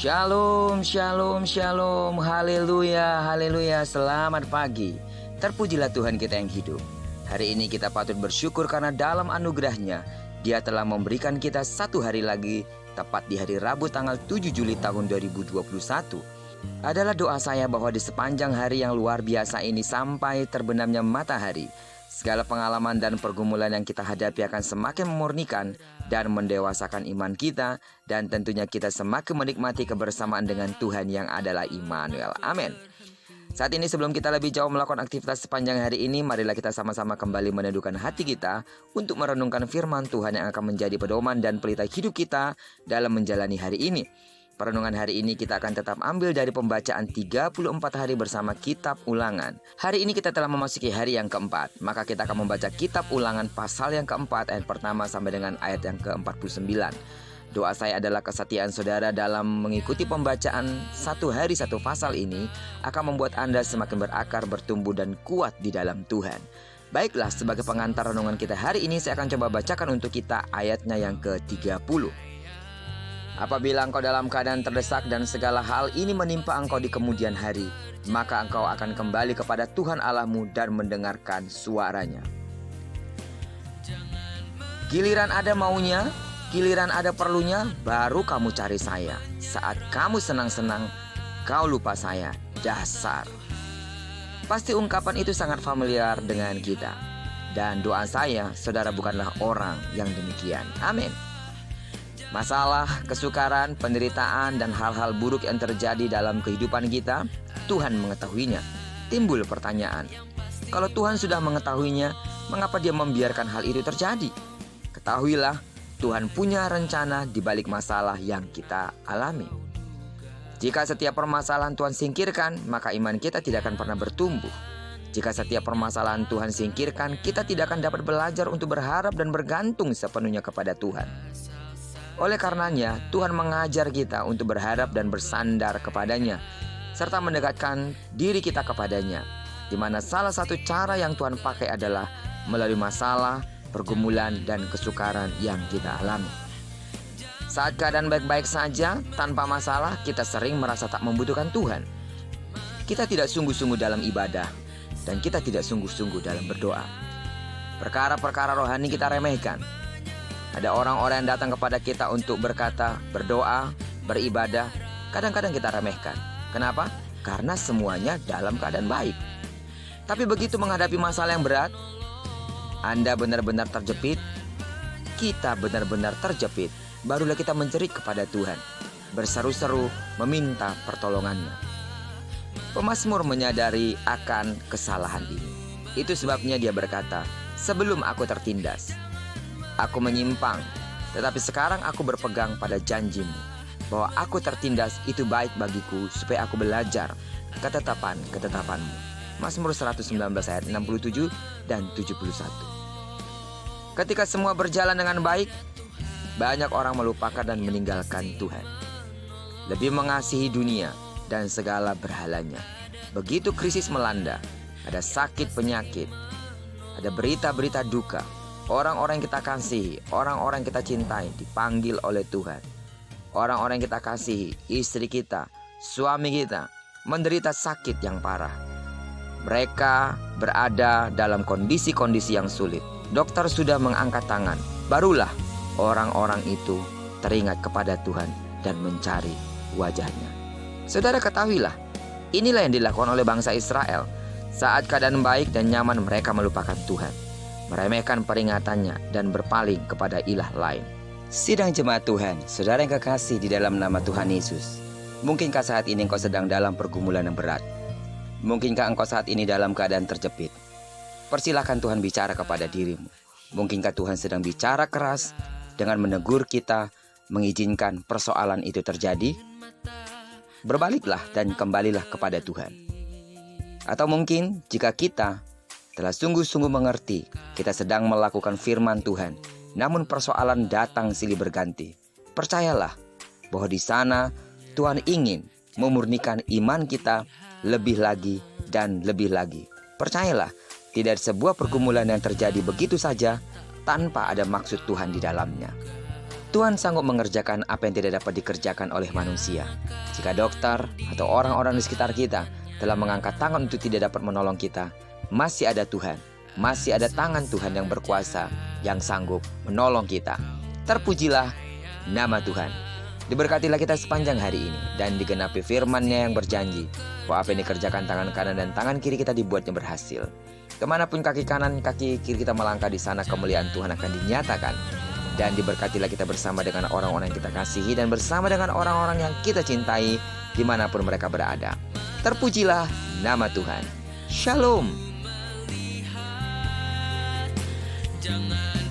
Shalom, shalom, shalom, haleluya, haleluya, selamat pagi. Terpujilah Tuhan kita yang hidup. Hari ini kita patut bersyukur karena dalam anugerahnya Dia telah memberikan kita satu hari lagi, tepat di hari Rabu tanggal 7 Juli tahun 2021. Adalah doa saya bahwa di sepanjang hari yang luar biasa ini sampai terbenamnya matahari, segala pengalaman dan pergumulan yang kita hadapi akan semakin memurnikan dan mendewasakan iman kita, dan tentunya kita semakin menikmati kebersamaan dengan Tuhan yang adalah Immanuel. Amin. Saat ini sebelum kita lebih jauh melakukan aktivitas sepanjang hari ini, marilah kita sama-sama kembali meneduhkan hati kita untuk merenungkan firman Tuhan yang akan menjadi pedoman dan pelita hidup kita dalam menjalani hari ini. Perenungan hari ini kita akan tetap ambil dari pembacaan 34 hari bersama Kitab Ulangan. Hari ini kita telah memasuki hari yang keempat, maka kita akan membaca Kitab Ulangan pasal yang keempat ayat pertama sampai dengan ayat yang ke-49. Doa saya adalah kesetiaan saudara dalam mengikuti pembacaan satu hari satu pasal ini akan membuat Anda semakin berakar, bertumbuh dan kuat di dalam Tuhan. Baiklah, sebagai pengantar renungan kita hari ini saya akan coba bacakan untuk kita ayatnya yang ke-30. Apabila engkau dalam keadaan terdesak dan segala hal ini menimpa engkau di kemudian hari, maka engkau akan kembali kepada Tuhan Allahmu dan mendengarkan suaranya. Giliran ada maunya, giliran ada perlunya, baru kamu cari saya. Saat kamu senang-senang, kau lupa saya. Dasar. Pasti ungkapan itu sangat familiar dengan kita. Dan doa saya, saudara bukanlah orang yang demikian. Amin. Masalah, kesukaran, penderitaan, dan hal-hal buruk yang terjadi dalam kehidupan kita, Tuhan mengetahuinya. Timbul pertanyaan, kalau Tuhan sudah mengetahuinya, mengapa Dia membiarkan hal itu terjadi? Ketahuilah, Tuhan punya rencana di balik masalah yang kita alami. Jika setiap permasalahan Tuhan singkirkan, maka iman kita tidak akan pernah bertumbuh. Jika setiap permasalahan Tuhan singkirkan, kita tidak akan dapat belajar untuk berharap dan bergantung sepenuhnya kepada Tuhan. Oleh karenanya, Tuhan mengajar kita untuk berharap dan bersandar kepadanya, serta mendekatkan diri kita kepadanya, di mana salah satu cara yang Tuhan pakai adalah melalui masalah, pergumulan, dan kesukaran yang kita alami. Saat keadaan baik-baik saja, tanpa masalah, kita sering merasa tak membutuhkan Tuhan. Kita tidak sungguh-sungguh dalam ibadah, dan kita tidak sungguh-sungguh dalam berdoa. Perkara-perkara rohani kita remehkan. Ada orang-orang yang datang kepada kita untuk berkata, berdoa, beribadah. Kadang-kadang kita remehkan. Kenapa? Karena semuanya dalam keadaan baik. Tapi begitu menghadapi masalah yang berat, Anda benar-benar terjepit, kita benar-benar terjepit, barulah kita menjerit kepada Tuhan, berseru-seru meminta pertolongannya. Pemazmur menyadari akan kesalahan ini. Itu sebabnya dia berkata, sebelum aku tertindas, aku menyimpang, tetapi sekarang aku berpegang pada janjimu, bahwa aku tertindas itu baik bagiku, supaya aku belajar ketetapan-ketetapanmu. Mazmur 119 ayat 67 dan 71. Ketika semua berjalan dengan baik, banyak orang melupakan dan meninggalkan Tuhan, lebih mengasihi dunia dan segala berhalanya. Begitu krisis melanda, ada sakit penyakit, ada berita-berita duka, orang-orang yang kita kasihi, orang-orang yang kita cintai dipanggil oleh Tuhan. Orang-orang yang kita kasihi, istri kita, suami kita, menderita sakit yang parah. Mereka berada dalam kondisi-kondisi yang sulit. Dokter sudah mengangkat tangan. Barulah orang-orang itu teringat kepada Tuhan dan mencari wajahnya. Saudara ketahuilah, inilah yang dilakukan oleh bangsa Israel. Saat keadaan baik dan nyaman, mereka melupakan Tuhan, meremehkan peringatannya, dan berpaling kepada ilah lain. Sidang jemaat Tuhan, saudara yang kekasih di dalam nama Tuhan Yesus, mungkinkah saat ini engkau sedang dalam pergumulan yang berat? Mungkinkah engkau saat ini dalam keadaan terjepit? Persilahkan Tuhan bicara kepada dirimu. Mungkinkah Tuhan sedang bicara keras dengan menegur kita, mengizinkan persoalan itu terjadi? Berbaliklah dan kembalilah kepada Tuhan. Atau mungkin jika kita telah sungguh-sungguh mengerti, kita sedang melakukan firman Tuhan, namun persoalan datang silih berganti, percayalah bahwa di sana Tuhan ingin memurnikan iman kita lebih lagi dan lebih lagi. Percayalah, tidak sebuah pergumulan yang terjadi begitu saja tanpa ada maksud Tuhan di dalamnya. Tuhan sanggup mengerjakan apa yang tidak dapat dikerjakan oleh manusia. Jika dokter atau orang-orang di sekitar kita telah mengangkat tangan untuk tidak dapat menolong kita, masih ada Tuhan, masih ada tangan Tuhan yang berkuasa yang sanggup menolong kita. Terpujilah nama Tuhan. Diberkatilah kita sepanjang hari ini dan digenapi firman-Nya yang berjanji bahwa apa yang dikerjakan tangan kanan dan tangan kiri kita dibuatnya berhasil. Kemanapun kaki kanan, kaki kiri kita melangkah, di sana kemuliaan Tuhan akan dinyatakan. Dan diberkatilah kita bersama dengan orang-orang yang kita kasihi dan bersama dengan orang-orang yang kita cintai dimanapun mereka berada. Terpujilah nama Tuhan. Shalom. Jangan